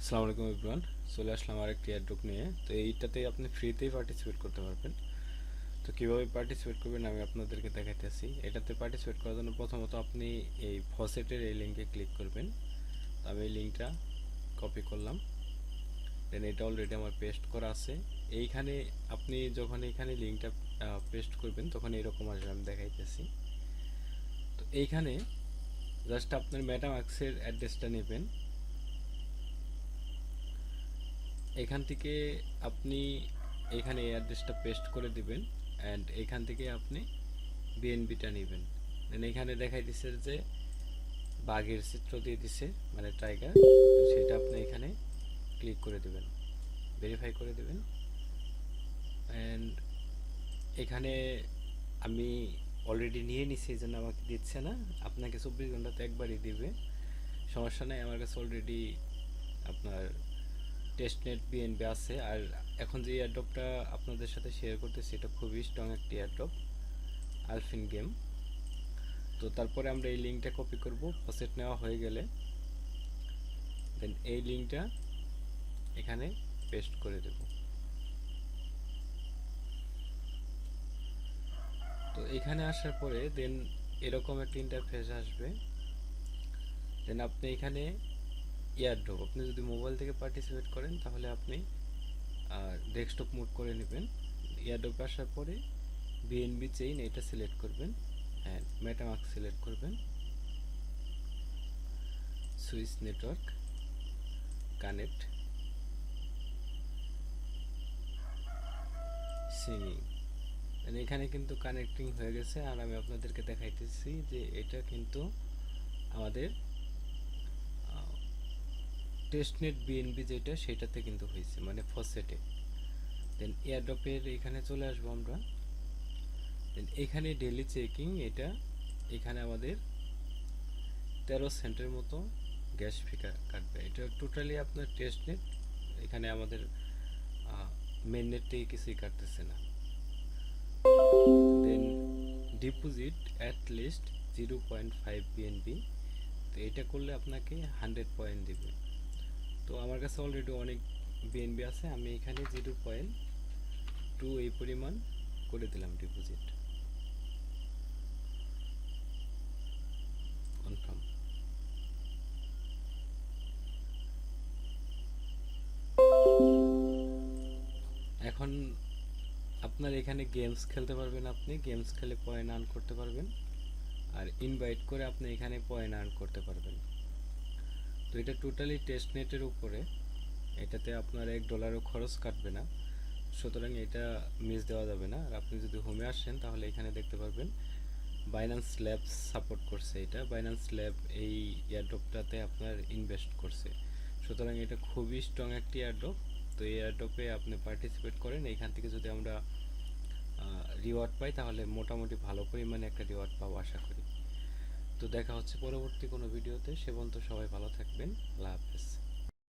আসসালামু আলাইকুম এভরিওয়ান, চলে আসলাম আরেকটি এয়ারড্রপ নিয়ে। তো এইটাতে আপনি ফ্রিতেই পার্টিসিপেট করতে পারবেন। তো কীভাবে পার্টিসিপেট করবেন আমি আপনাদেরকে দেখাইতেছি। এটাতে পার্টিসিপেট করার জন্য প্রথমত আপনি এই ফসেটের এই লিঙ্কে ক্লিক করবেন। তো আমি এই লিঙ্কটা কপি করলাম, দেন এটা অলরেডি আমার পেস্ট করা আছে। এইখানে আপনি যখন এইখানে লিঙ্কটা পেস্ট করবেন তখন এরকম আসবে, আমি দেখাইতেছি। তো এইখানে জাস্ট আপনার মেটামাক্সের অ্যাড্রেসটা নেবেন। এখান থেকে আপনি এখানে এই অ্যাড্রেসটা পেস্ট করে দিবেন অ্যান্ড এখান থেকে আপনি বিএনবিটা নেবেন। দেন এখানে দেখাই দিচ্ছে যে বাঘের চিত্র দিয়ে দিছে, মানে টাইগার। তো সেটা আপনি এখানে ক্লিক করে দিবেন, ভেরিফাই করে দিবেন। অ্যান্ড এখানে আমি অলরেডি নিয়ে নিছি, এই জন্য আমাকে দিচ্ছে না। আপনাকে 24 ঘন্টাতে একবারই দিবে, সমস্যা নাই। আমার কাছে অলরেডি আপনার টেস্টনেট বিএনবি আছে। আর এখন যে এয়ারড্রপটা আপনাদের সাথে শেয়ার করতেছি এটা খুবই স্ট্রং একটি এয়ারড্রপ, আলফিন গেম। তো তারপরে আমরা এই লিঙ্কটা কপি করব, ফসেট নেওয়া হয়ে গেলে দেন এই লিঙ্কটা এখানে পেস্ট করে দেব। তো এখানে আসার পরে দেন এরকম একটা ইন্টারফেস আসবে। দেন আপনি এখানে এয়ারড্রপ, আপনি যদি মোবাইল থেকে পার্টিসিপেট করেন তাহলে আপনি ডেস্কটপ মোড করে নেবেন। এয়ারড্রপে আসার পরে বিএনবি চেইন এটা সিলেক্ট করবেন অ্যান্ড মেটামাস্ক সিলেক্ট করবেন, সুইচ নেটওয়ার্ক কানেক্ট সিঙ্গিং। এখানে কিন্তু কানেক্টিং হয়ে গেছে। আর আমি আপনাদেরকে দেখাইতেছি যে এটা কিন্তু আমাদের টেস্টনেট বিএনবি যেটা সেটাতে কিন্তু হয়েছে, মানে ফসেটে। দেন এয়ারড্রপের এখানে চলে আসবো আমরা। দেন এখানে ডেইলি চেকিং, এটা এখানে আমাদের 13 সেন্টের মতো গ্যাস ফি কাটবে। এটা টোটালি আপনার টেস্টনেট, এখানে আমাদের মেন নেট থেকে কিছুই কাটতেছে না। দেন ডিপোজিট অ্যাট লিস্ট 0.5 বিএনবি, তো এটা করলে আপনাকে 100 পয়েন্ট দিবে। তো আমার কাছে অলরেডি অনেক বিএনবি আছে, আমি এখানে 0.2 এই পরিমাণ করে দিলাম ডিপোজিট, কনফার্ম। এখন আপনার এখানে গেমস খেলতে পারবেন, আপনি গেমস খেলে পয়েন্ট আর্ন করতে পারবেন। আর ইনভাইট করে আপনি এখানে পয়েন্ট আর্ন করতে পারবেন। তো এটা টোটালি টেস্টনেটের উপরে, এটাতে আপনার $1ও খরচ কাটবে না, সুতরাং এটা মিস দেওয়া যাবে না। আর আপনি যদি হোমে আসেন তাহলে এখানে দেখতে পারবেন বাইন্যান্স ল্যাবস সাপোর্ট করছে। এটা বাইন্যান্স ল্যাব এই এয়ারড্রপটাতে আপনার ইনভেস্ট করছে, সুতরাং এটা খুবই স্ট্রং একটি এয়ারড্রপ। তো এই এয়ারড্রপে আপনি পার্টিসিপেট করেন, এইখান থেকে যদি আমরা রিওয়ার্ড পাই তাহলে মোটামুটি ভালো পরিমাণে একটা রিওয়ার্ড পাবো আশা করি। তো দেখা হচ্ছে পরবর্তী কোনো ভিডিওতে, সে পর্যন্ত সবাই ভালো থাকবেন। আল্লাহ হাফেজ।